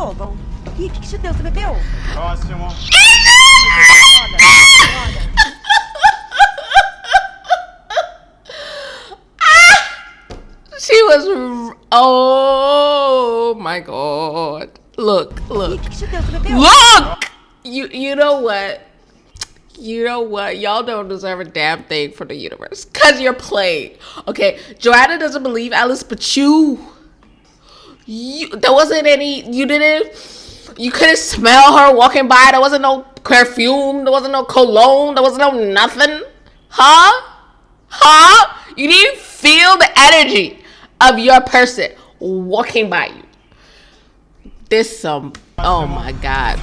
novo. Ih, o que te deu? Você bebeu? Próximo. She was, oh my God. Look. Ih, o que te deu? Você bebeu? Look! You know what? You know what? Y'all don't deserve a damn thing for the universe. Cause you're playing. Okay, Joanna doesn't believe Alice, but you there wasn't any, you couldn't smell her walking by. There wasn't no perfume. There wasn't no cologne. There wasn't no nothing. Huh? You didn't feel the energy of your person walking by you. This some, oh my God.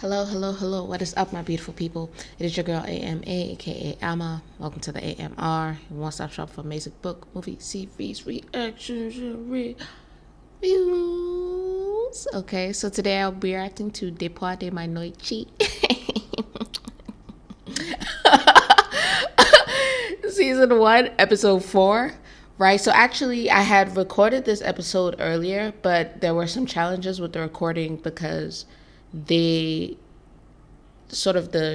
Hello. What is up, my beautiful people? It is your girl AMA, aka Alma. Welcome to the AMR, one-stop shop for amazing book, movie, series, reactions, and reviews. Okay, so today I'll be reacting to DEPOIS DA MEIA. Season 1, episode 4. Right, so actually I had recorded this episode earlier, but there were some challenges with the recording because the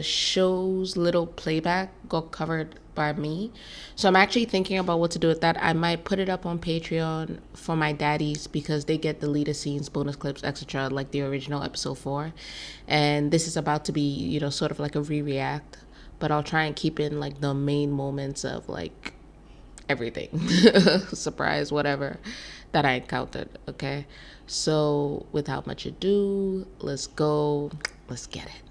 show's little playback got covered by me. So I'm actually thinking about what to do with that. I might put it up on Patreon for my daddies because they get deleted scenes, bonus clips, etc., like the original episode 4. And this is about to be, sort of like a re-react, but I'll try and keep in like the main moments of like everything, surprise, whatever, that I encountered. Okay, so without much ado, let's go, let's get it.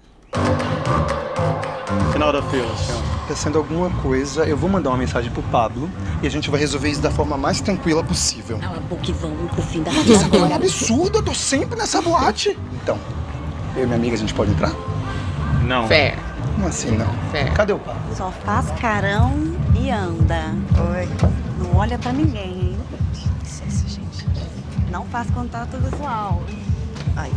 Final da fila, senhor. Acontecendo alguma coisa, eu vou mandar uma mensagem pro Pablo e a gente vai resolver isso da forma mais tranquila possível. Não, é bom que vamos pro fim da Isso aqui é um absurdo, eu tô sempre nessa boate. Então, eu e minha amiga, a gente pode entrar? Não. Fair. Como assim não? Fair. Cadê o Pablo? Só faz carão e anda. Oi. Não olha pra ninguém, hein? Licença, gente. Não faz contato visual. Ai.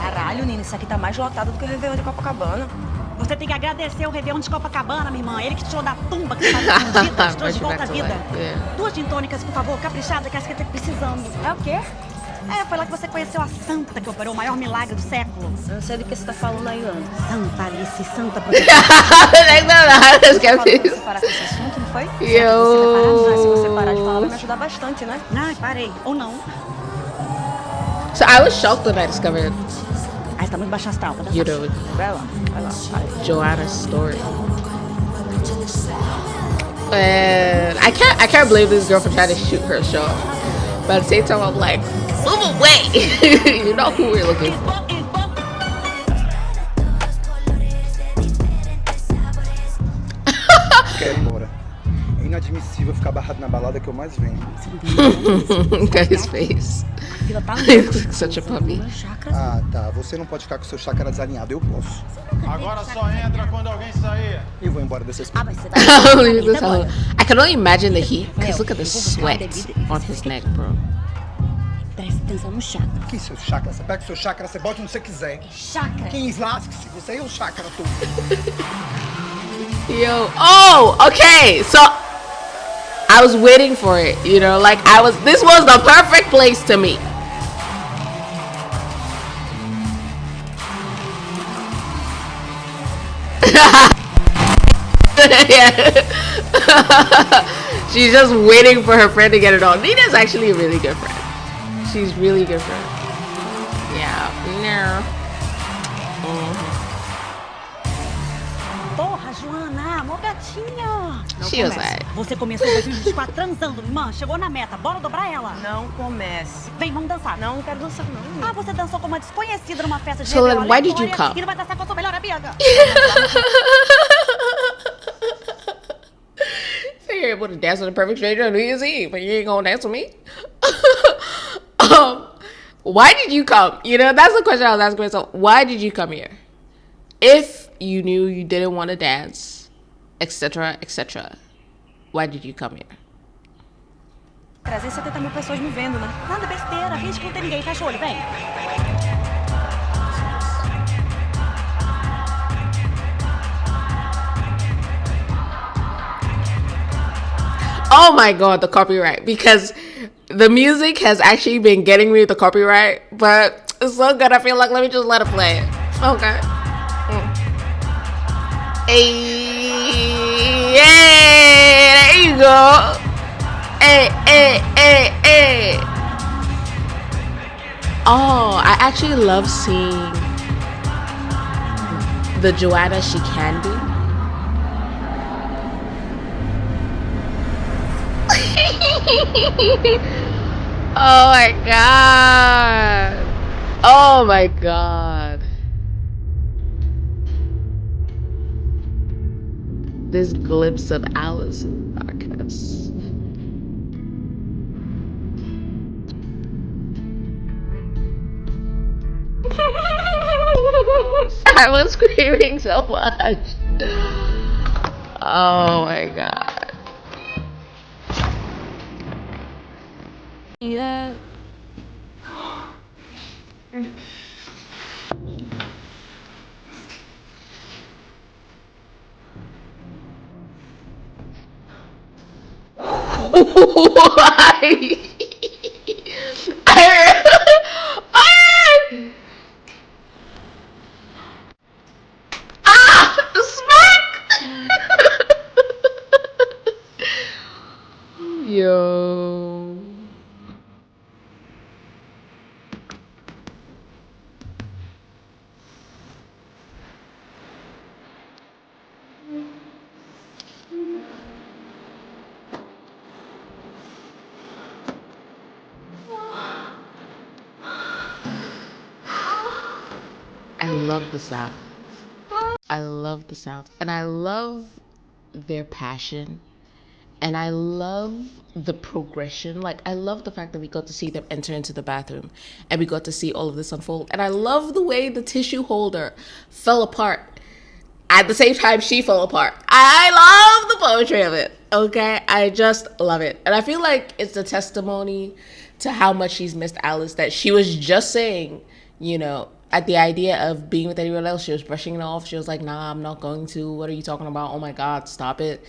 Caralho, Nina, isso aqui tá mais lotado do que o Réveillon de Copacabana. Você tem que agradecer o Réveillon de Copacabana, minha irmã. Ele que te tirou da tumba, que você tá escondida, te trouxe de volta à vida. Duas gin tônicas, por favor, caprichada, que essa que tá precisando. É o quê? Foi lá que você conheceu a santa que operou o maior milagre do século. Eu não sei do que você tá falando aí, Ana. Santa Alice, santa protetora. Você você parar com esse assunto, não foi? Se você parar de falar, vai me ajudar bastante, né? Ai, parei. Ou não. So I was shocked when I discovered Ai, tá muito baixo astral. Vai lá. Joanna's story. And I can't blame this girl for trying to shoot her shot. But at the same time, I'm like, move away. You know who we're looking for. Quero ir embora. É inadmissível ficar barrado na balada que eu mais venho. Look at his face. Fila tá Such a puppy. Ah, tá. Você não pode ficar com seu chácara desalinhado. Eu posso. Agora só entra quando alguém sair. Eu vou embora dessa Ah, mas experiência. você tá I can only imagine the heat, because look at the sweat on his neck, bro. Presta atenção no chácara. Que seu chácara? Você pega o seu chácara, você bota onde você quiser. Chácara. Quem lasque-se, você é o chácara todo. Yo, okay, so I was waiting for it, like this was the perfect place to meet. She's just waiting for her friend to get it on. Nina's actually a really good friend. She's really good friend. Yeah. No. Porra, Joana, mó gatinha. She was like, Você começou 2024 transando, irmã. Chegou na meta. Bora dobrar ela. Não comece. Vem, vamos dançar. Não quero dançar, não. Ah, você dançou com uma desconhecida numa festa de So then Réveillon why did you aleatória come? E não vai dançar com a sua melhor amiga. able to dance with a perfect stranger on New Year's Eve, but you ain't gonna dance with me. Why did you come? You know, that's the question I was asking myself. Why did you come here? If you knew you didn't want to dance, etc., etc., why did you come here? 370 mil pessoas me vendo, né? Nada, besteira. Finge que não tem ninguém. Fecha o olho, vem. Oh my god, the copyright. Because the music has actually been getting me the copyright, but it's so good. I feel like let me just let it play. Okay. Hey, there you go. Hey. Oh, I actually love seeing the Joanna she can be. Oh my god. Oh my god. This glimpse of Alice in darkness. I was screaming so much. Oh my god. Yeah. Why? Yo. I love the sound. I love the sound. And I love their passion. And I love the progression. Like, I love the fact that we got to see them enter into the bathroom and we got to see all of this unfold. And I love the way the tissue holder fell apart at the same time she fell apart. I love the poetry of it. Okay? I just love it. And I feel like it's a testimony to how much she's missed Alice, that she was just saying, you know, at the idea of being with anyone else, she was brushing it off. She was like, nah, I'm not going to. What are you talking about? Oh my God, stop it.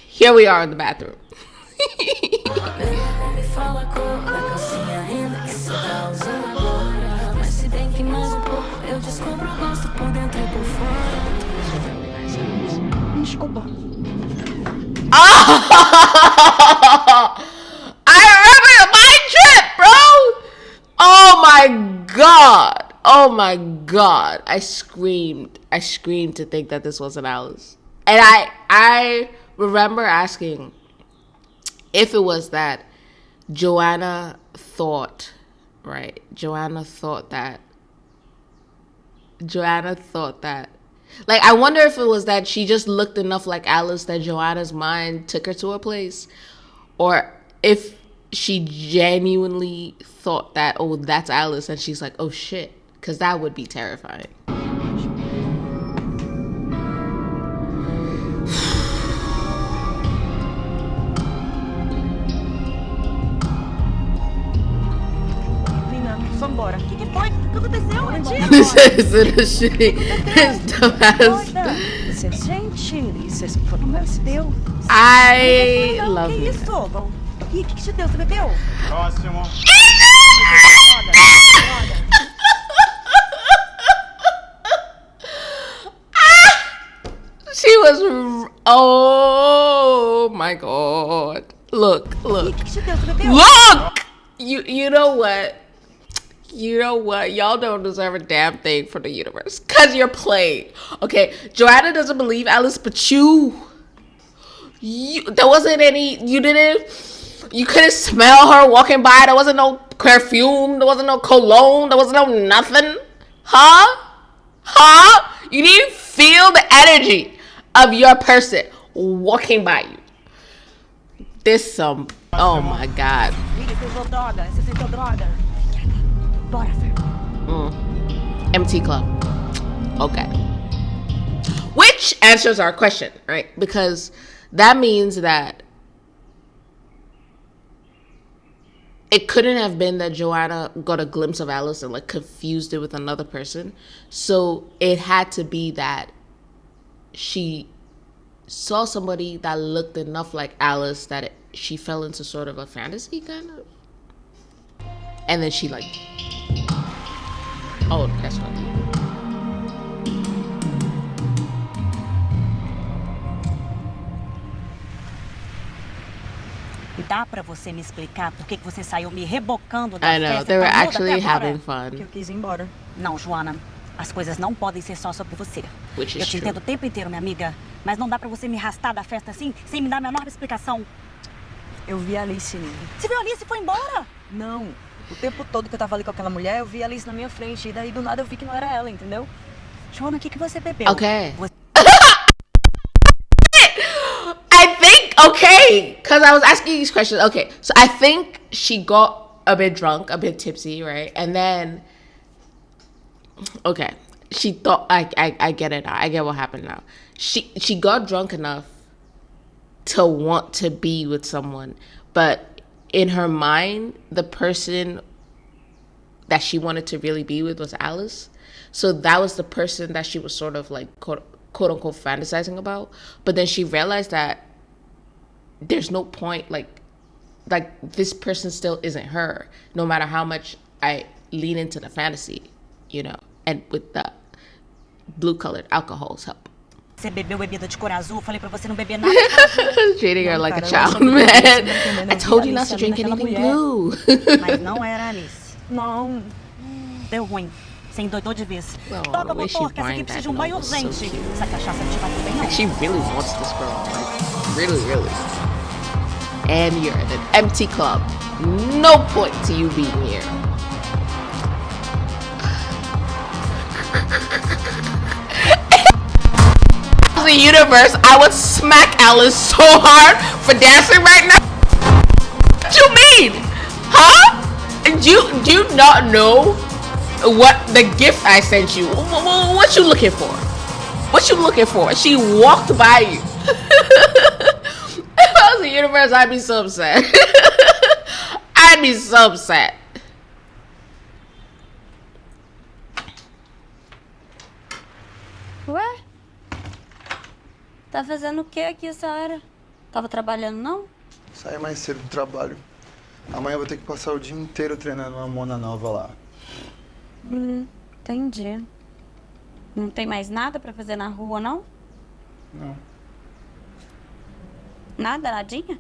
Here we are in the bathroom. I remember my trip, bro. Oh my god. Oh my god. I screamed to think that this wasn't Alice. And I remember asking if it was that Joanna thought that like, I wonder if it was that she just looked enough like Alice that Joanna's mind took her to a place, or if she genuinely thought that, oh, that's Alice, and she's like, oh shit, because that would be terrifying. Vambora. O que foi? O que aconteceu? Gente, Deus. I love que it. isso? O que te deu? Você bebeu? Próximo. She was, oh my god. Look. Look! You know what? Y'all don't deserve a damn thing from the universe. Cause you're playing. Okay, Joanna doesn't believe Alice, but you there wasn't any, you couldn't smell her walking by. There wasn't no perfume. There wasn't no cologne. There wasn't no nothing. Huh? You didn't feel the energy of your person walking by you. This some, oh my God. Mira, você usou droga, você sentou droga. Bora, Fer. MT Club. Okay. Which answers our question, right? Because that means that it couldn't have been that Joanna got a glimpse of Alice and like confused it with another person. So it had to be that she saw somebody that looked enough like Alice that she fell into sort of a fantasy kind of. And then she like, oh, that's what. Dá pra você me explicar por que você saiu me rebocando da I know, festa? they were Tá muda actually até agora? having fun. Eu quis ir embora. Não, Joana. As coisas não podem ser só sobre você. Which Eu is te true. entendo o tempo inteiro, minha amiga. Mas não dá pra você me arrastar da festa assim, sem me dar a menor explicação. Eu vi a Alice, Nini. Você viu a Alice e foi embora? Não. O tempo todo que eu tava ali com aquela mulher, eu vi a Alice na minha frente. E daí, do nada, eu vi que não era ela, entendeu? Joana, o que você bebeu? Okay. Você... I think, okay, because I was asking these questions. Okay, so I think she got a bit drunk, a bit tipsy, right? And then, okay, she thought, I get it now. I get what happened now. She got drunk enough to want to be with someone, but in her mind, the person that she wanted to really be with was Alice. So that was the person that she was sort of like quote unquote fantasizing about. But then she realized that there's no point, like this person still isn't her, no matter how much I lean into the fantasy, you know, and with the blue colored alcohol's help. Você bebeu bebida de cor azul? Falei pra você não beber nada. Treating her Não, like a cara, eu child, só bebi man. isso, não entendendo. I Eu told vi you a not to Alice drink ali naquela anything mulher. blue. Mas não era a Alice. Não. Deu ruim. Você endoidou de vez. Oh, Toca the o way she motor, que essa aqui whined precisa de that um banho note was so urgente. cute. Essa cachaça não te bateu bem, não. She really wants this girl, like really. And you're at an empty club. No point to you being here. The universe, I would smack Alice so hard for dancing right now. What you mean? Huh? Do you not know what the gift I sent you? What you looking for? What you looking for? She walked by you. If I was the universe, I'd be so upset. I'd be so upset. Ué? Tá fazendo o que aqui essa hora? Tava trabalhando, não? Saí mais cedo do trabalho. Amanhã eu vou ter que passar o dia inteiro treinando uma mona nova lá. Entendi. Não tem mais nada pra fazer na rua, não? Não. Nada, nadinha?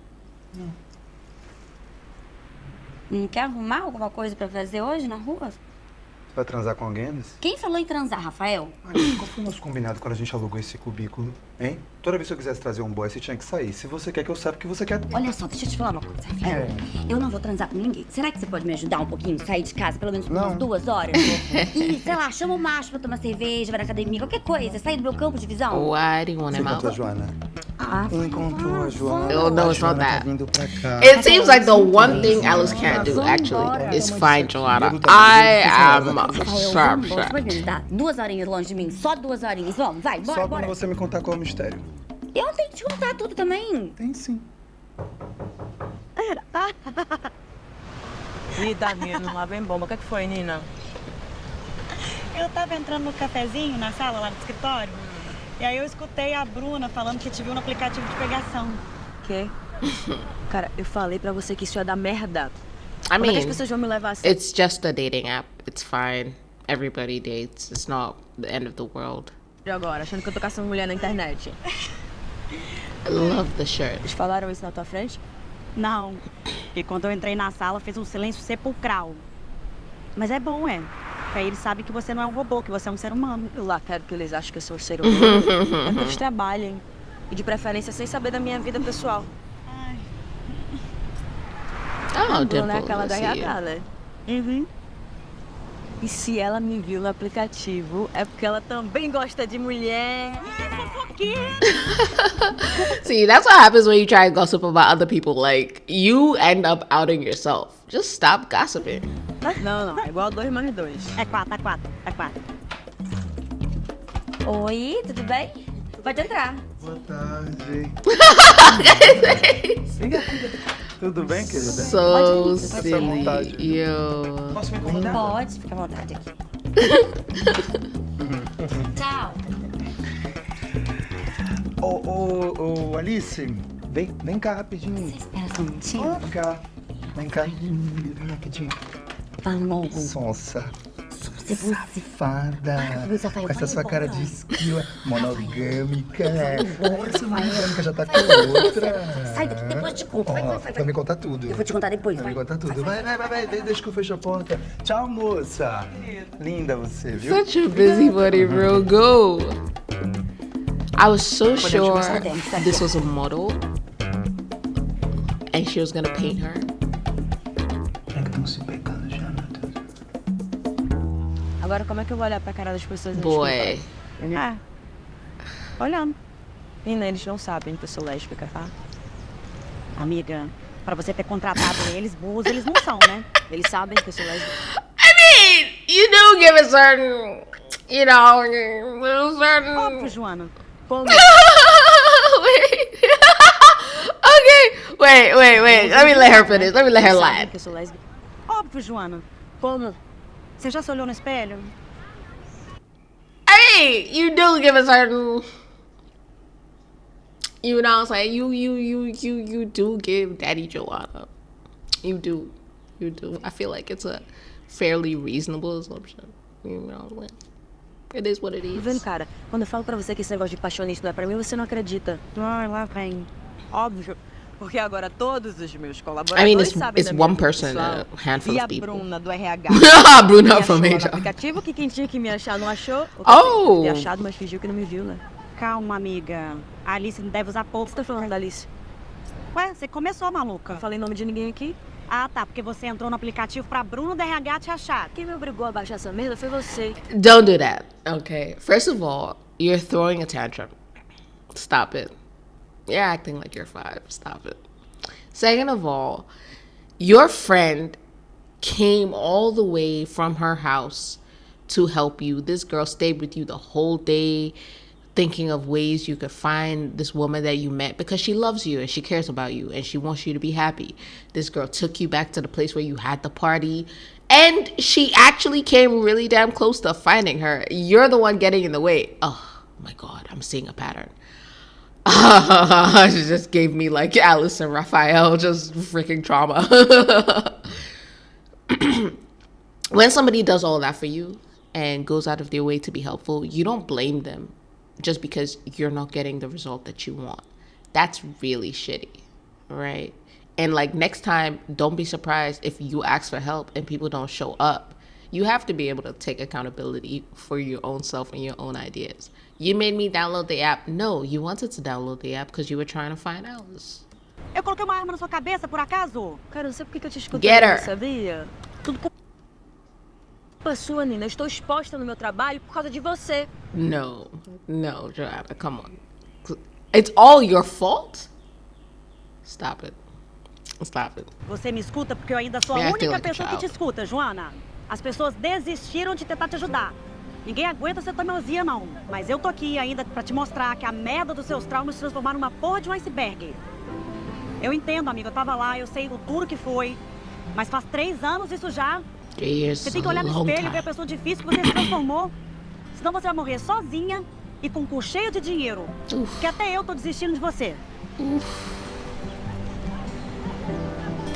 Não quer arrumar alguma coisa pra fazer hoje na rua? Você vai transar com alguém, Alice? Quem falou em transar, Rafael? Alice, qual foi o nosso combinado quando a gente alugou esse cubículo, hein? Toda vez que eu quisesse trazer um boy, você tinha que sair. Se você quer que eu saiba o que você quer... Olha só, deixa eu te falar uma coisa, Rafael. Eu não vou transar com ninguém. Será que você pode me ajudar um pouquinho? Sair de casa pelo menos por umas 2 horas? E, sei lá, chama o macho pra tomar cerveja, vai na academia, qualquer coisa. Sair do meu campo de visão. Why do you want Você him encontrou a out? Joana? Ah, Encontrou a Joana. Oh, no, A it's not Joana tá that. vindo pra cá. It seems like the one thing Alice can't do, actually, is find Joanna. I am sharp. Você pode me ajudar? 2 horinhas longe de mim, só 2 horinhas. Vamos, vai, bora, Só bora. quando você me contar qual é o mistério. Eu tenho que te contar tudo também. Tem sim. Ih, Danilo, lá vem bomba. O que foi, Nina? Eu tava entrando no cafezinho, na sala lá do escritório. E aí eu escutei a Bruna falando que te viu no aplicativo de pegação. Quê? Cara, eu falei pra você que isso ia dar merda. I Como é que as mean, pessoas vão me levar assim? it's just a dating app. It's fine. Everybody dates. It's not the end of the world. E agora, achando que eu tô caçando mulher na internet? I love the shirt. Eles falaram isso na tua frente? Não. E quando eu entrei na sala, fez um silêncio sepulcral. Mas é bom, é. Porque aí eles sabem que você não é um robô, que você é um ser humano. Eu lá quero que eles achem que eu sou ser humano. É que eles trabalhem. E de preferência sem saber da minha vida pessoal. Ai. Oh, A Bruna é Dimple, aquela I da see you. RH, né? Uhum. E se ela me viu no aplicativo, é porque ela também gosta de mulher. See, that's what happens when you try and gossip about other people. Like, you end up outing yourself. Just stop gossiping. Não, é igual 2 mais 2. É 4, é 4, é 4. Oi, tudo bem? Pode entrar. Boa tarde. Tudo bem, querida? So Passa à silly. vontade. Yo. Posso me incomodar? Pode, fica à vontade aqui. Tchau. Ô, Alice, vem cá rapidinho. Espera só um minutinho. Vem cá. Vem cá. Vem rapidinho. Vamos. Sonsa. Se você... Safada. Você vai Com essa sua embora. cara de esquila monogâmica. Essa monogâmica já tá com outra. Sai daqui, depois eu te conto. Vai. Vai me contar tudo. Eu vou te contar depois, Vai vai. me contar tudo. Vai. Deixa que eu fecho a porta. Tchau, moça. Linda você, viu? Such a busybody, bro. Go. I was so sure começar. this was a model and she was gonna paint her. É que estão se pegando já, meu Deus. Agora, como é que eu vou olhar pra cara das pessoas? Boy. É. Olhando. Menina, eles não sabem que eu sou lésbica, tá? Amiga, pra você ter contratado eles, burros eles não são, né? Eles sabem que eu sou lésbica. I mean, you do give a certain, you know, a certain. Óbvio, Joana. Como? Wait. Okay. Wait. Let me let her finish. Let me let her Eles sabem land. que eu sou lésbica. Óbvio, Joana. Como? Você já se olhou no espelho? I mean, you do give a certain. You know what I'm saying? You do give Daddy Joanna. You do. I feel like it's a fairly reasonable assumption. You know what I'm saying? It is what it Tá vendo, is. cara? Quando eu falo pra você que esse negócio de paixonista não é pra mim, você não acredita. Ai, lá vem. Óbvio. Porque agora todos os meus I colaboradores mean, sabem it's da minha one vida person, pessoal. a handful E a of people. Bruna do RH. Bruna me from achou lá no HR. aplicativo que quem tinha que me achar não achou. Oh! Ter achado, mas fingiu que não me viu, né? Calma, amiga. A Alice não deve usar pouco. Você tá falando da Alice? Ué, você começou, maluca. Não falei nome de ninguém aqui. Ah, tá, porque você entrou no aplicativo pra Bruno do RH te achar. Quem me obrigou a baixar essa merda foi você. Don't do that, okay? First of all, you're throwing a tantrum. Stop it. You're acting like you're 5. Stop it. Second of all, your friend came all the way from her house to help you. This girl stayed with you the whole day, thinking of ways you could find this woman that you met because she loves you and she cares about you and she wants you to be happy. This girl took you back to the place where you had the party and she actually came really damn close to finding her. You're the one getting in the way. Oh my God, I'm seeing a pattern. She just gave me like Alice and Raphael, just freaking trauma. When somebody does all that for you and goes out of their way to be helpful, you don't blame them just because you're not getting the result that you want. That's really shitty, right? And like next time, don't be surprised if you ask for help and people don't show up. You have to be able to take accountability for your own self and your own ideas. You made me download the app. No, you wanted to download the app because you were trying to find Alice. Eu coloquei uma arma na sua cabeça, por acaso? Cara, não sei por que eu te escutei, Get her. sabia? Tudo culpa sua, Nina. Eu estou exposta no meu trabalho por causa de você. No, Joanna, come on. It's all your fault? Stop it. Você me escuta porque eu ainda sou a Yeah, I feel única like a pessoa que te child. escuta, Joana. As pessoas desistiram de tentar te ajudar. Ninguém aguenta ser teimosia, não. Mas eu tô aqui ainda pra te mostrar que a merda dos seus traumas se transformaram numa porra de um iceberg. Eu entendo, amiga. Eu tava lá, eu sei o duro que foi. Mas faz 3 anos isso já. 3 years Você is tem que a olhar no long espelho e ver a time. pessoa difícil que você se transformou. Senão você vai morrer sozinha e com um cu cheio de dinheiro. Que até eu tô desistindo de você.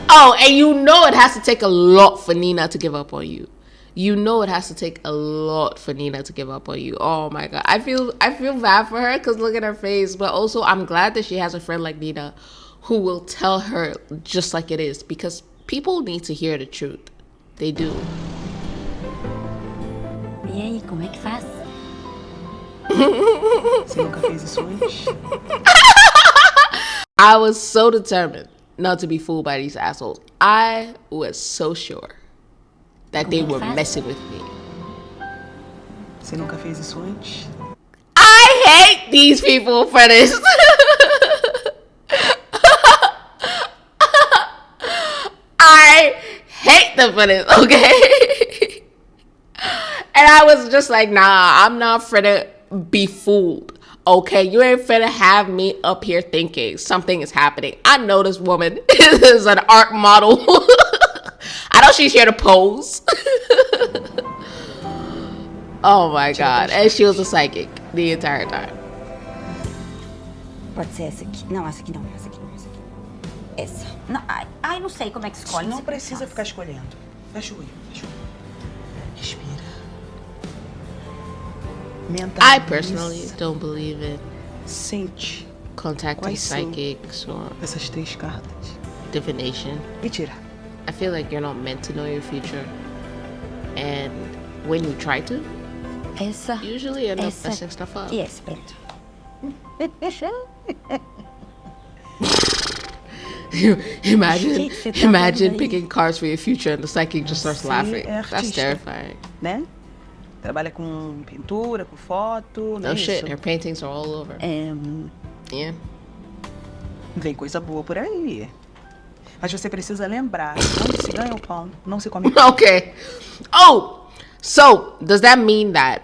Oh, and you know it has to take a lot for Nina to give up on you. You know it has to take a lot for Nina to give up on you. Oh my God. I feel bad for her because look at her face. But also I'm glad that she has a friend like Nina who will tell her just like it is. Because people need to hear the truth. They do. E aí, como é que faz? Você nunca fez isso antes? I was so determined not to be fooled by these assholes. I was so sure that they were messing with me. Você nunca fez isso antes? I hate these people for this. I hate them for this, okay? And I was just like, nah, I'm not finna be fooled, okay? You ain't finna have me up here thinking something is happening. I know this woman is an art model. I know she's here to pose. Oh my God. And she was a psychic the entire time. Pode ser essa aqui. Não, essa aqui não. Essa aqui não. Essa aqui. Essa. Não, ai, não sei como é que escolhe. Não precisa ficar escolhendo. Fecha o olho. Respira. I personally don't believe in Sente contacting quais são psychics or essas 3 cartas. divination. E tira. I feel like you're not meant to know your future. And when you try to, Essa. you usually end up Essa. messing stuff up. E esse, pronto. Imagine, Gente, você tá imagine vendo aí? picking cards for your future and the psychic just starts Você laughing. é That's artista. terrifying. Né? Trabalha com pintura, com foto, não é No shit, isso? her paintings are all over. Yeah. Vem coisa boa por aí. Mas você precisa lembrar, onde se ganha o pão, não se come pão. Okay. Oh, so does that mean that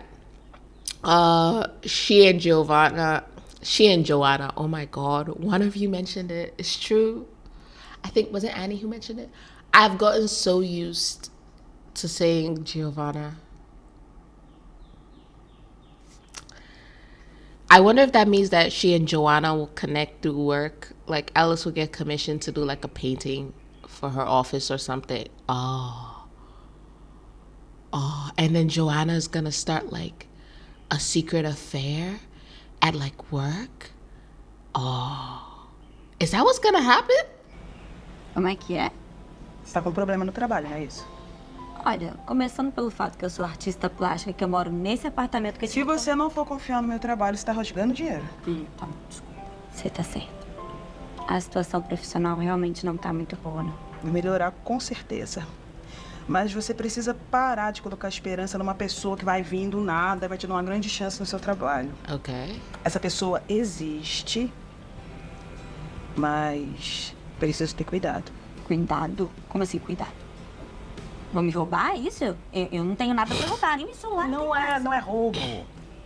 she and Joanna, oh my God, one of you mentioned it. It's true. I think, was it Annie who mentioned it? I've gotten so used to saying Giovanna. I wonder if that means that she and Joanna will connect through work. Like Alice will get commissioned to do like a painting for her office or something. Oh, and then Joanna's gonna start like a secret affair at like work. Oh, is that what's gonna happen? Como é que é? Você tá com problema no trabalho, não é isso? Olha, começando pelo fato que eu sou artista plástica e que eu moro nesse apartamento que... Se você não for confiar no meu trabalho, você tá rasgando dinheiro. Tá bom, desculpa. Você tá certo. A situação profissional realmente não tá muito boa, não. Vai melhorar com certeza. Mas você precisa parar de colocar esperança numa pessoa que vai vir do nada e vai te dar uma grande chance no seu trabalho. Okay. Essa pessoa existe, mas precisa ter cuidado. Cuidado? Como assim, cuidado? Vão me roubar, é isso? Eu não tenho nada pra roubar, nem meu celular. Não é roubo.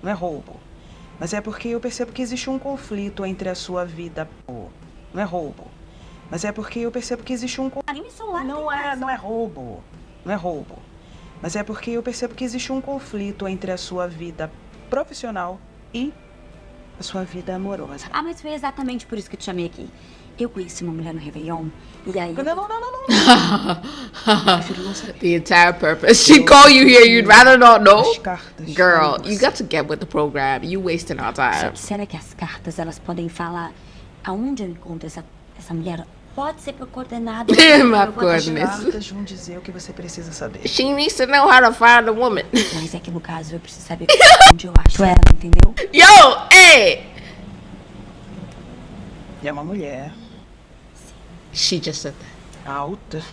Não é roubo. Mas é porque eu percebo que existe um conflito entre a sua vida. Não é roubo. Mas é porque eu percebo que existe um conflito. Nem meu celular. Não é roubo. Não é roubo. Mas é porque eu percebo que existe um conflito entre a sua vida profissional e a sua vida amorosa. Ah, mas foi exatamente por isso que eu te chamei aqui. Eu conheci uma mulher no Réveillon, e aí... Não. The entire purpose. She call you here, you'd rather not know? As cartas. Girl, you got to get with the program. You wasting our time. Será que as cartas, elas podem falar aonde eu encontro essa mulher? Pode ser por coordenada. My As goodness. cartas vão dizer o que você precisa saber. She needs to know how to find a woman. Mas é que no caso eu preciso saber onde eu acho ela, entendeu? Yo, hey! E é uma mulher She just said alta,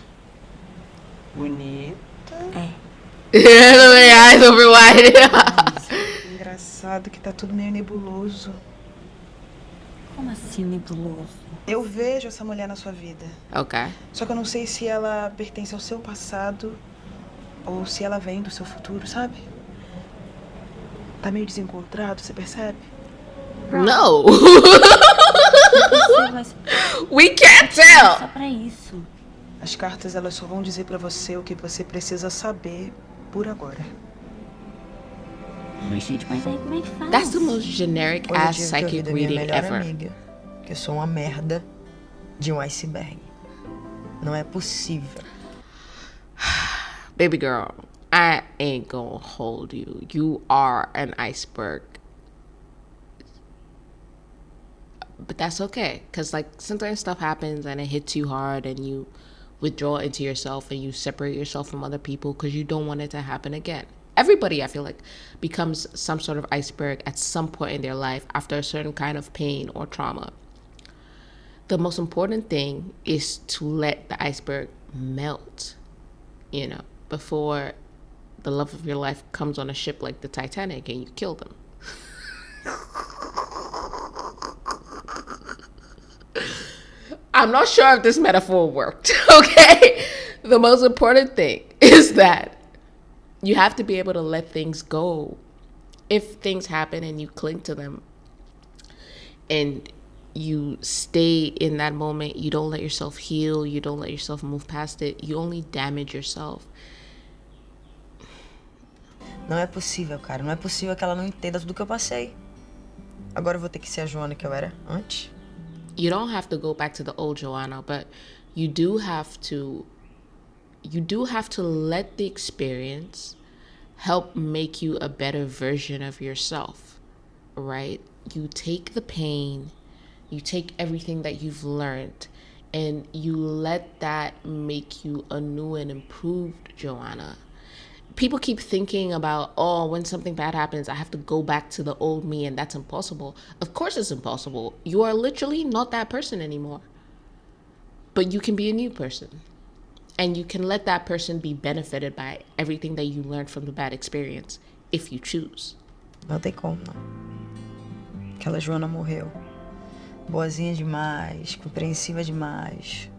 bonita. that. Eyes over wide. Engraçado que tá tudo meio nebuloso. Como assim, nebuloso? Eu vejo essa mulher na sua vida. Okay. Só que eu não sei se ela pertence ao seu passado ou se ela vem do seu futuro, sabe? Tá meio desencontrado, você percebe? No. Mas We can't só tell. pra isso. As cartas, elas só vão dizer pra você o que você precisa saber por agora. Mas, gente, mas aí como é que faz? That's the most generic Hoje eu ass tive que ouvir psychic da minha reading melhor ever. amiga que eu sou uma merda de um iceberg. Não é possível. Baby girl, I ain't gonna hold you. You are an iceberg. But that's okay, because like sometimes stuff happens and it hits you hard and you withdraw into yourself and you separate yourself from other people because you don't want it to happen again. Everybody, I feel like, becomes some sort of iceberg at some point in their life after a certain kind of pain or trauma. The most important thing is to let the iceberg melt, you know, before the love of your life comes on a ship like the Titanic and you kill them. I'm not sure if this metaphor worked, okay? The most important thing is that you have to be able to let things go. If things happen and you cling to them and you stay in that moment, you don't let yourself heal, you don't let yourself move past it, you only damage yourself. Não é possível, cara. Não é possível que ela não entenda tudo que eu passei. Agora eu vou ter que ser a Joana que eu era antes. You don't have to go back to the old Joanna, but you do have to let the experience help make you a better version of yourself, right? You take the pain, you take everything that you've learned, and you let that make you a new and improved Joanna. People keep thinking about, oh, when something bad happens, I have to go back to the old me, and that's impossible. Of course it's impossible. You are literally not that person anymore. But you can be a new person. And you can let that person be benefited by everything that you learned from the bad experience, if you choose. Não tem como, não. Aquela Joana morreu. Boazinha demais, compreensiva demais.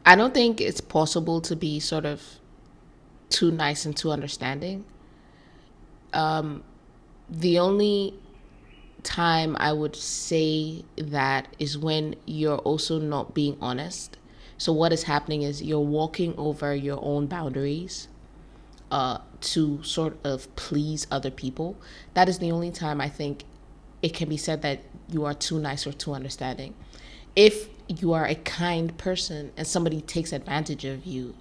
I don't think it's possible to be sort of too nice and too understanding. The only time I would say that is when you're also not being honest. So what is happening is you're walking over your own boundaries to sort of please other people. That is the only time I think it can be said that you are too nice or too understanding. If you are a kind person and somebody takes advantage of you,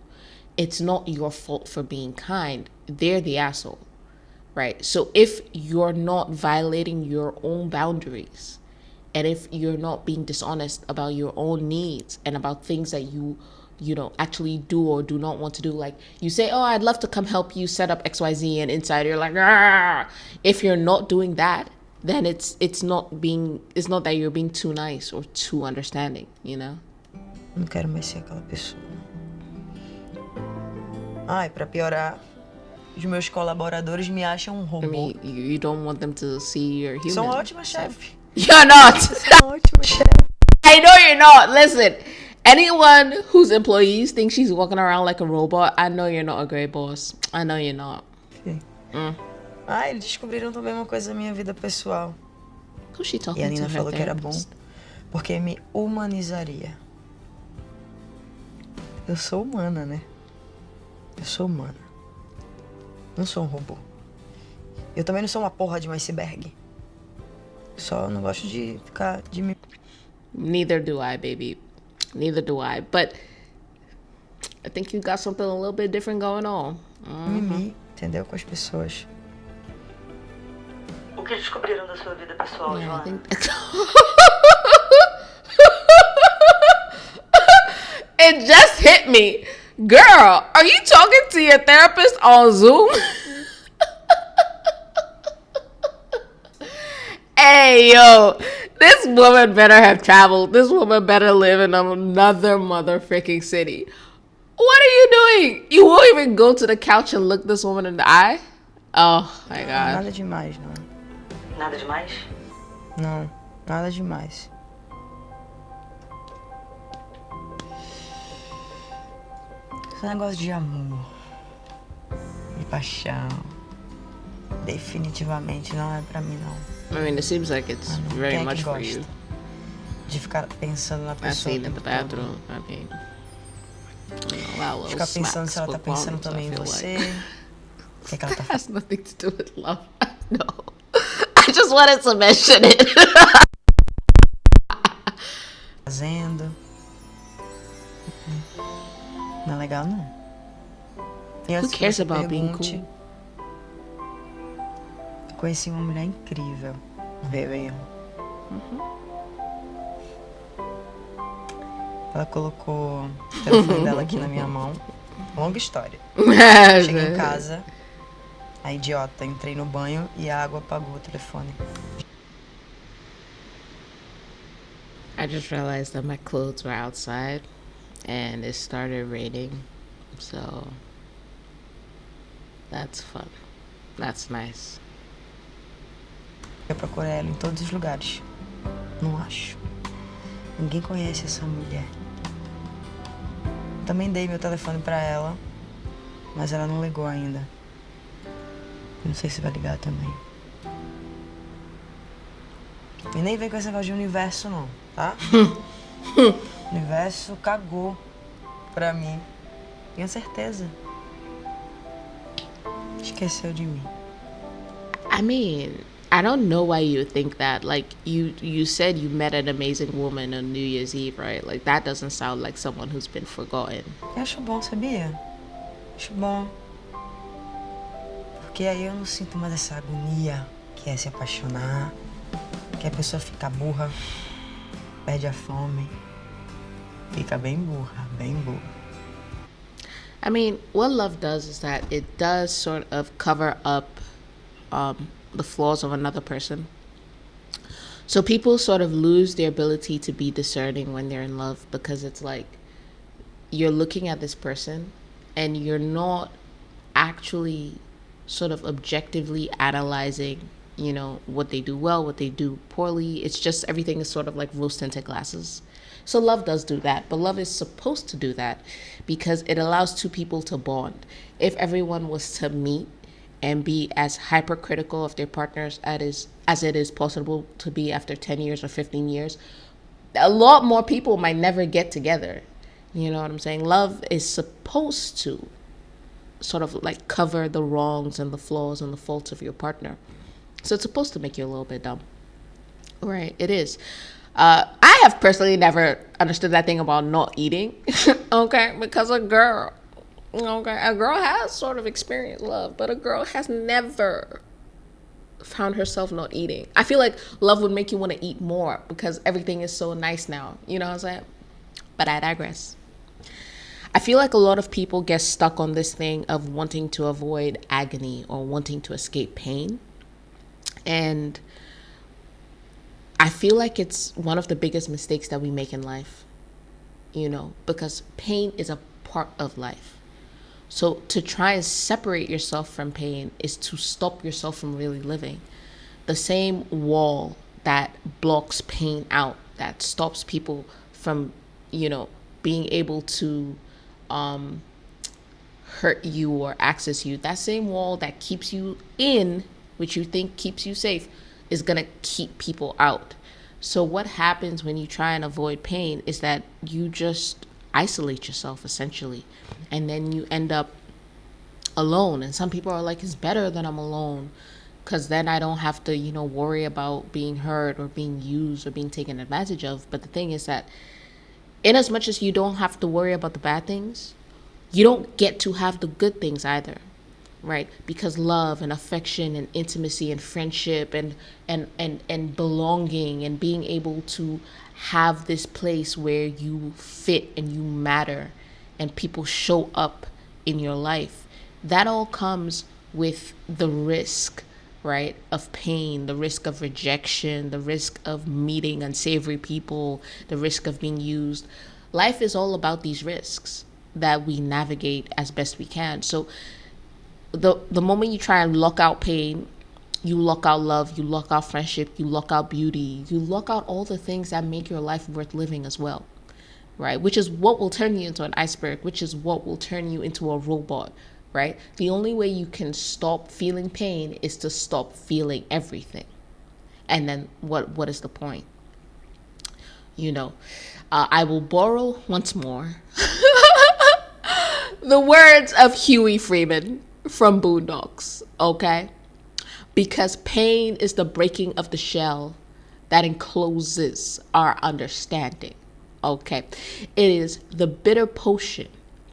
it's not your fault for being kind. They're the asshole, right? So if you're not violating your own boundaries, and if you're not being dishonest about your own needs and about things that you know, actually do or do not want to do, like you say, oh, I'd love to come help you set up XYZ, and inside you're like, ah. If you're not doing that, then it's not that you're being too nice or too understanding, you know? Não quero mais ser aquela pessoa. Ai, pra piorar, os meus colaboradores me acham um robô. I mean, you don't want them to see you're human. Sou uma ótima chefe. You're not. Sou uma ótima chefe. I know you're not. Listen, anyone whose employees think she's walking around like a robot, I know you're not a great boss. I know you're not. Ai, eles descobriram também uma coisa da minha vida pessoal. Who's she talking E a to? Nina Her falou que era bom, therapist? porque me humanizaria. Eu sou humana, né? Eu sou humana. Não sou um robô. Eu também não sou uma porra de um iceberg. Só não gosto de ficar de me... Neither do I, baby. Neither do I. But I think you got something a little bit different going on. Mimimi, entendeu? Com as pessoas. O que descobriram da sua vida pessoal, Yeah, I Joana? think it just hit me. Girl, are you talking to your therapist on Zoom? Hey, yo, this woman better have traveled. This woman better live in another motherfucking city. What are you doing? You won't even go to the couch and look this woman in the eye? Oh, my God. Nada demais, não. Nada demais? Não, nada demais. Esse negócio de amor, de paixão, definitivamente não é pra mim, não. I mean, it seems like it's very Quem é much que for gosta you. de ficar pensando na I pessoa? seen in the o tempo todo? bathroom. I mean, wow, Ficar pensando se ela tá pensando também em você. O que é que ela tá fazendo? Has nothing to do with love. No. I just wanted to mention it. Não é legal, não. E Who antes que cares você about being pergunte, cool? conheci uma mulher incrível. Veio aí. Ela colocou o telefone dela aqui na minha mão. Longa história. Cheguei em casa, a idiota, entrei no banho e a água apagou o telefone. I just realized that my clothes were outside and it started raining. So That's fun. That's nice. Eu procurei ela em todos os lugares. Não acho. Ninguém conhece essa mulher. Também dei meu telefone pra ela, mas ela não ligou ainda. Não sei se vai ligar também. E nem vem com esse negócio de universo, não, tá? O universo cagou pra mim. Tenho certeza. Esqueceu de mim. I mean, I don't know why you think that. Like, you said you met an amazing woman on New Year's Eve, right? Like, that doesn't sound like someone who's been forgotten. Eu acho bom, sabia? Acho bom. Porque aí eu não sinto mais essa agonia que é se apaixonar, que a pessoa fica burra, perde a fome, fica bem burra, bem burra. I mean, what love does is that it does sort of cover up the flaws of another person. So people sort of lose their ability to be discerning when they're in love, because it's like you're looking at this person and you're not actually sort of objectively analyzing, you know, what they do well, what they do poorly. It's just everything is sort of like rose-tinted glasses. So love does do that, but love is supposed to do that because it allows two people to bond. If everyone was to meet and be as hypercritical of their partners as it is possible to be after 10 years or 15 years, a lot more people might never get together. You know what I'm saying? Love is supposed to sort of like cover the wrongs and the flaws and the faults of your partner. So it's supposed to make you a little bit dumb. Right, it is. I have personally never understood that thing about not eating, okay? Because a girl has sort of experienced love, but a girl has never found herself not eating. I feel like love would make you want to eat more because everything is so nice now, you know what I'm saying? But I digress. I feel like a lot of people get stuck on this thing of wanting to avoid agony or wanting to escape pain. And I feel like it's one of the biggest mistakes that we make in life, you know, because pain is a part of life. So to try and separate yourself from pain is to stop yourself from really living. The same wall that blocks pain out, that stops people from, you know, being able to hurt you or access you, that same wall that keeps you in, which you think keeps you safe, is gonna keep people out. So what happens when you try and avoid pain is that you just isolate yourself essentially, and then you end up alone. And some people are like, it's better that I'm alone because then I don't have to, you know, worry about being hurt or being used or being taken advantage of. But the thing is that in as much as you don't have to worry about the bad things, you don't get to have the good things either. Right? Because love and affection and intimacy and friendship and belonging and being able to have this place where you fit and you matter and people show up in your life, that all comes with the risk, right, of pain, the risk of rejection, the risk of meeting unsavory people, the risk of being used. Life is all about these risks that we navigate as best we can. So the moment you try and lock out pain, you lock out love, you lock out friendship, you lock out beauty, you lock out all the things that make your life worth living as well, right? Which is what will turn you into an iceberg, which is what will turn you into a robot, right? The only way you can stop feeling pain is to stop feeling everything. And then what is the point? You know, I will borrow once more the words of Huey Freeman from Boondocks, okay? Because pain is the breaking of the shell that encloses our understanding, okay? It is the bitter potion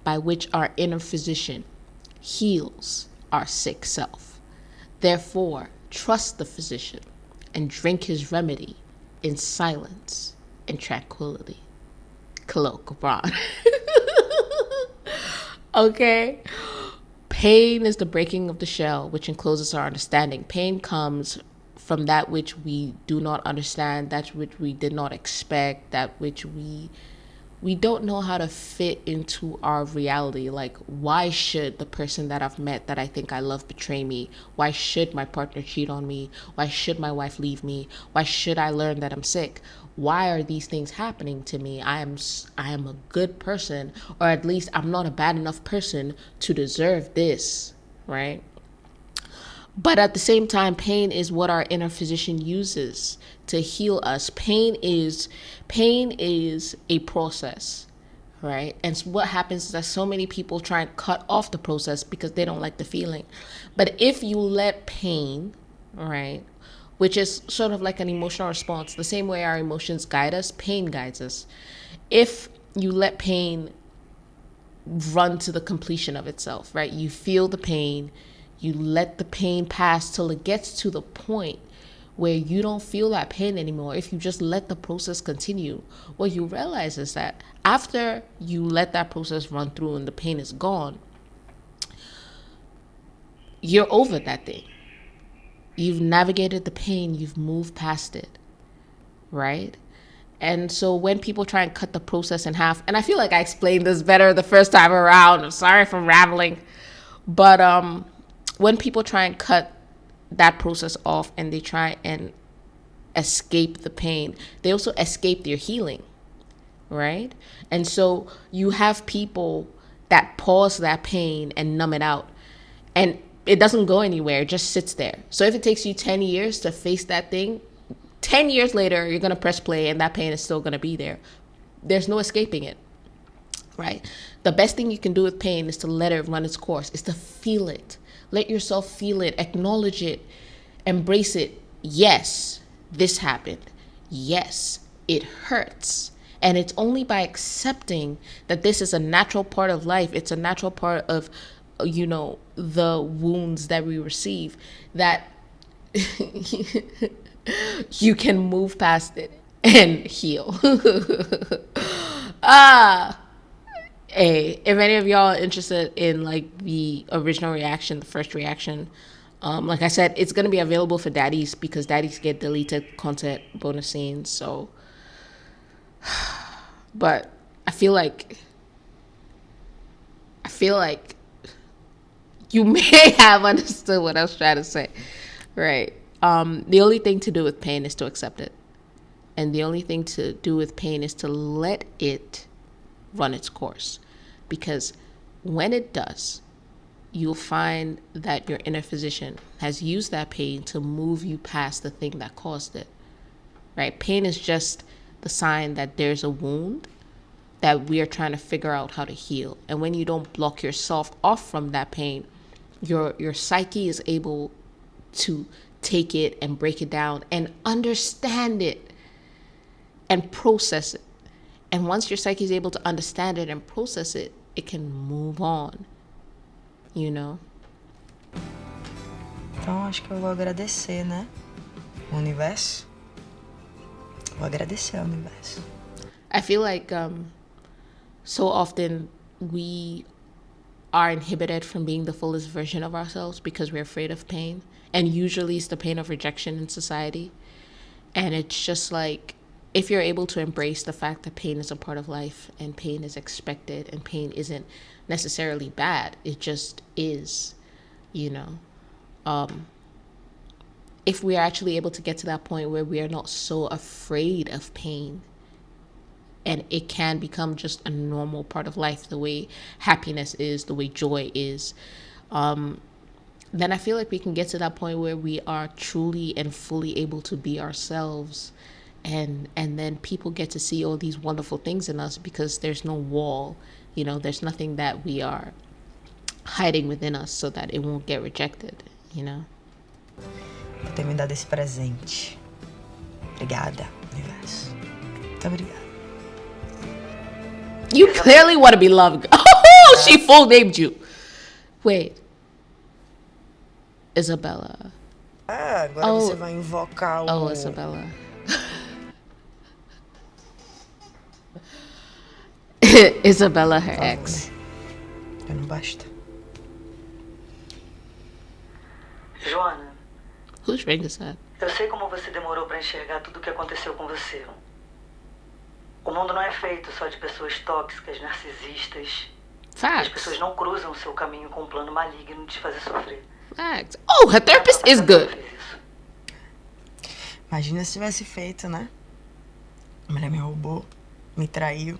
by which our inner physician heals our sick self. Therefore, trust the physician and drink his remedy in silence and tranquility. Khalil Gibran. Okay? Pain is the breaking of the shell which encloses our understanding. Pain comes from that which we do not understand, that which we did not expect, that which we we don't know how to fit into our reality. Like, why should the person that I've met that I think I love betray me? Why should my partner cheat on me? Why should my wife leave me? Why should I learn that I'm sick? Why are these things happening to me? I am a good person, or at least I'm not a bad enough person to deserve this, right? But at the same time, pain is what our inner physician uses to heal us. Pain is a process, right? And what happens is that so many people try and cut off the process because they don't like the feeling. But if you let pain, right, which is sort of like an emotional response, the same way our emotions guide us, pain guides us. If you let pain run to the completion of itself, right? You feel the pain, you let the pain pass till it gets to the point where you don't feel that pain anymore. If you just let the process continue, what you realize is that after you let that process run through and the pain is gone, you're over that thing. You've navigated the pain, you've moved past it, right? And so when people try and cut the process in half, and I feel like I explained this better the first time around, I'm sorry for rambling, but when people try and cut that process off and they try and escape the pain, they also escape their healing, right? And so you have people that pause that pain and numb it out, and it doesn't go anywhere, it just sits there. So if it takes you 10 years to face that thing, 10 years later, you're gonna press play and that pain is still gonna be there. There's no escaping it, right? The best thing you can do with pain is to let it run its course, is to feel it. Let yourself feel it, acknowledge it, embrace it. Yes, this happened. Yes, it hurts. And it's only by accepting that this is a natural part of life, it's a natural part of, you know, the wounds that we receive, that you can move past it and heal. Hey, if any of y'all are interested in like the original reaction, the first reaction, like I said, it's gonna be available for daddies because daddies get deleted content, bonus scenes. So, but I feel like you may have understood what I was trying to say, right? The only thing to do with pain is to accept it. And the only thing to do with pain is to let it run its course. Because when it does, you'll find that your inner physician has used that pain to move you past the thing that caused it, right? Pain is just the sign that there's a wound that we are trying to figure out how to heal. And when you don't block yourself off from that pain, your psyche is able to take it and break it down and understand it and process it. And once your psyche is able to understand it and process it, it can move on, you know? Então acho que eu vou agradecer, né? O universo. Vou agradecer ao universo. I feel like so often we are inhibited from being the fullest version of ourselves because we're afraid of pain. And usually it's the pain of rejection in society. And it's just like, if you're able to embrace the fact that pain is a part of life and pain is expected and pain isn't necessarily bad, it just is, you know. If we are actually able to get to that point where we are not so afraid of pain, and it can become just a normal part of life, the way happiness is, the way joy is, then I feel like we can get to that point where we are truly and fully able to be ourselves. And then people get to see all these wonderful things in us because there's no wall, you know, there's nothing that we are hiding within us so that it won't get rejected, you know? Por ter me dado esse presente. Obrigada, universo. Muito obrigada. You clearly want to be loved. Oh, she full named you. Wait. Isabella. Ah, agora você vai invocar o... Oh, Isabella. Isabella, her ex. Já não basta. Joana, Whose ring is that? eu sei como você demorou pra enxergar tudo o que aconteceu com você. O mundo não é feito só de pessoas tóxicas, narcisistas. As Facts. pessoas não cruzam o seu caminho com um plano maligno de te fazer sofrer. Facts. Oh, her therapist is good. Fez isso. Imagina se tivesse feito, né? A mulher me roubou, me traiu,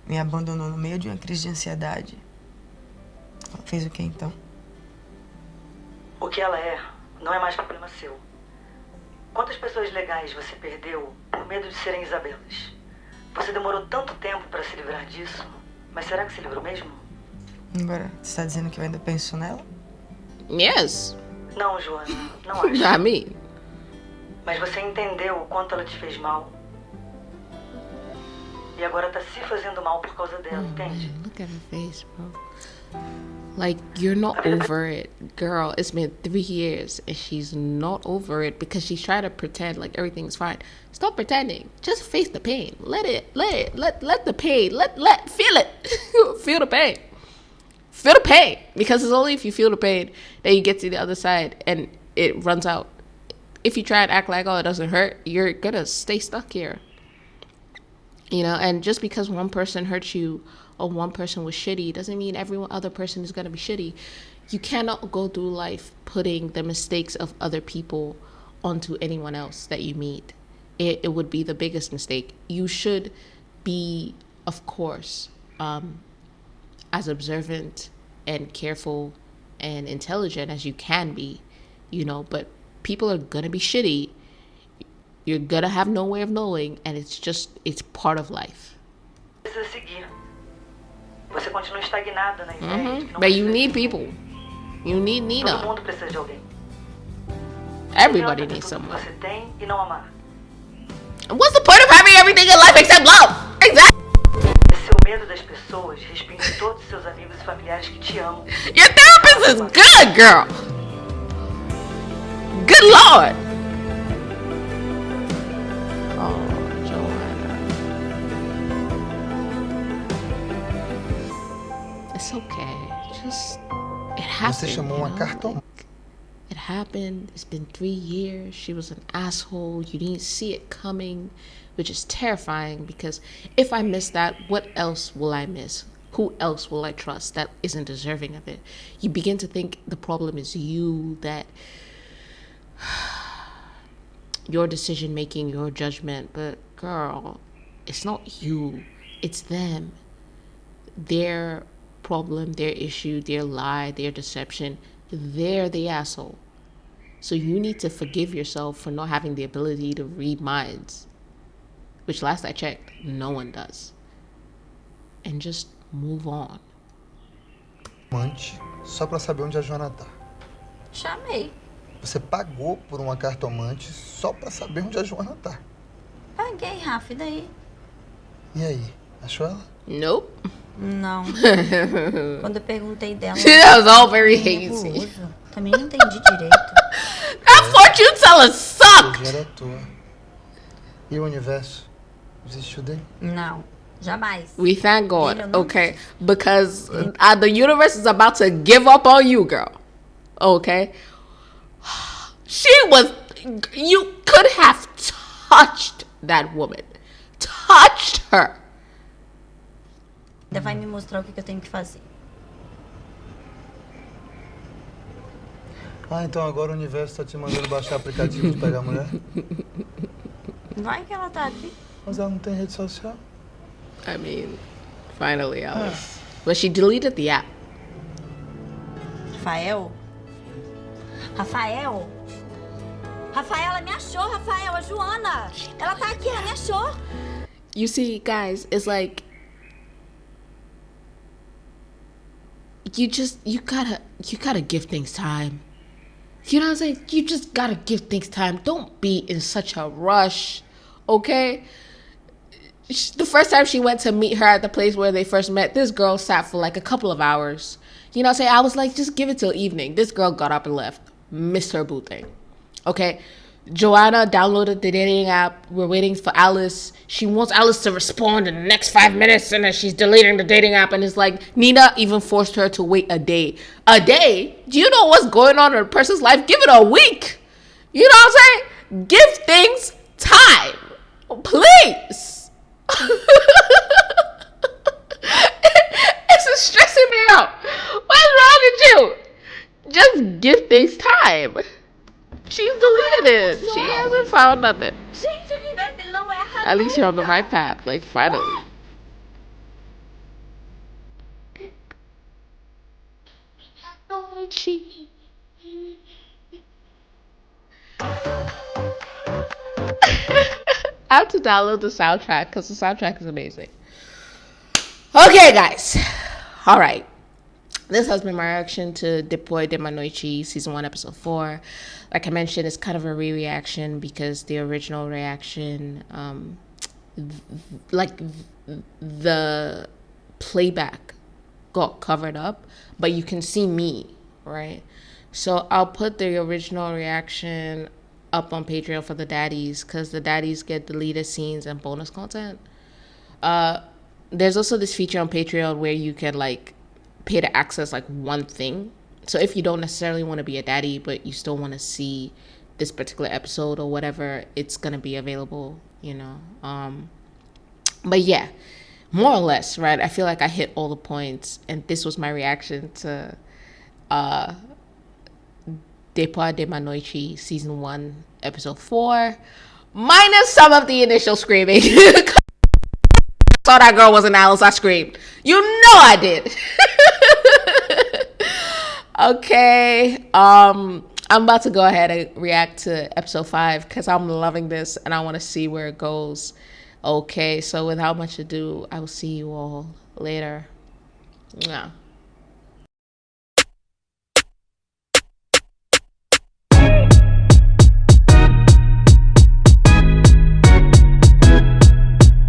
me abandonou no meio de uma crise de ansiedade. Ela fez o que então? O que ela é não é mais problema seu. Quantas pessoas legais você perdeu por medo de serem Isabelas? Você demorou tanto tempo para se livrar disso, mas será que se livrou mesmo? Agora, você tá dizendo que eu ainda penso nela? Yes. Não, Joana, não acho. I mean. Mas você entendeu o quanto ela te fez mal. E agora tá se fazendo mal por causa dela, entende? Look at her face, bro. Like, you're not over it. Girl, it's been 3 years and she's not over it because she's trying to pretend like everything's fine. Stop pretending. Just face the pain. Let the pain, feel it. Feel the pain. Feel the pain. Because it's only if you feel the pain that you get to the other side and it runs out. If you try and act like, oh, it doesn't hurt, you're gonna stay stuck here. You know, and just because one person hurt you or one person was shitty doesn't mean every other person is going to be shitty. You cannot go through life putting the mistakes of other people onto anyone else that you meet. It would be the biggest mistake. You should be, of course, as observant and careful and intelligent as you can be, you know, but people are going to be shitty. You're going to have no way of knowing, and it's part of life. Precisa seguir. Você continua estagnada na ideia de que não But you precisa need de people. You need Todo Nina. mundo precisa de alguém. Everybody Não adianta needs ter tudo que someone. você tem e não amar. What's the point of having everything in life except love? Exactly. Esse é o medo das pessoas, respingue todos os seus amigos e familiares que te amam. Your therapist is good, girl. Good Lord. Oh, Joanna. It's okay. Just, it happened. Você chamou you uma know? cartão. It happened. It's been 3 years. She was an asshole. You didn't see it coming, which is terrifying because if I miss that, what else will I miss? Who else will I trust that isn't deserving of it? You begin to think the problem is you, that your decision making, your judgment, but girl, it's not you, it's them. Their problem, their issue, their lie, their deception, they're the asshole. So you need to forgive yourself for not having the ability to read minds, which last I checked, no one does. And just move on. Só pra saber onde a Joana tá. Chamei. Você pagou por uma cartomante só pra saber onde a Joana tá. Paguei, Rafa, e daí? E aí, achou ela? Nope. Não. Quando eu perguntei dela... That was all very hazy. Também não entendi direito. That fortune teller sucked! Hoje era à toa. E o Universo? Desistiu dele? Não, jamais. We thank God, Ele não okay? Because the universe is about to give up on you, girl. Okay? You could have touched that woman. Touched her. Ainda vai me mostrar o que eu tenho que fazer. Ah, então agora o Universo tá te mandando baixar aplicativo de pegar mulher? Vai que ela tá aqui. Mas ela não tem rede social. I mean, finally, Alice. But she deleted the app. Rafael? Rafael? Rafael, ela me achou, Rafael, a Joana. Ela tá aqui, ela me achou. You see, guys, it's like you gotta give things time. You know what I'm saying? You just gotta give things time. Don't be in such a rush, okay? The first time she went to meet her at the place where they first met, this girl sat for like a couple of hours. You know what I'm saying? I was like, just give it till evening. This girl got up and left. Missed her boo thing. Okay? Joanna downloaded the dating app. We're waiting for Alice. She wants Alice to respond in the next 5 minutes, and then she's deleting the dating app. And it's like, Nina even forced her to wait a day. A day? Do you know what's going on in a person's life? Give it a week. You know what I'm saying? Give things time. Please. It's stressing me out. What's wrong with you? Just give things time. She's deleted it. She hasn't found nothing. At least you're on the right path. Like, finally. I have to download the soundtrack because the soundtrack is amazing. Okay, guys. All right. This has been my reaction to DEPOIS DA MEIA Season 1, Episode 4. Like I mentioned, it's kind of a re-reaction because the original reaction, the playback got covered up, but you can see me, right? So I'll put the original reaction up on Patreon for the daddies because the daddies get deleted scenes and bonus content. There's also this feature on Patreon where you can like pay to access like one thing. So if you don't necessarily want to be a daddy but you still want to see this particular episode or whatever, it's gonna be available, you know. But yeah, more or less, right? I feel like I hit all the points, and this was my reaction to DEPOIS DA MEIA Season 1, Episode 4, minus some of the initial screaming. Saw that girl was an Alice, I screamed. You know I did. Okay, I'm about to go ahead and react to Episode 5 because I'm loving this and I want to see where it goes. Okay, so without much ado, I will see you all later. Yeah.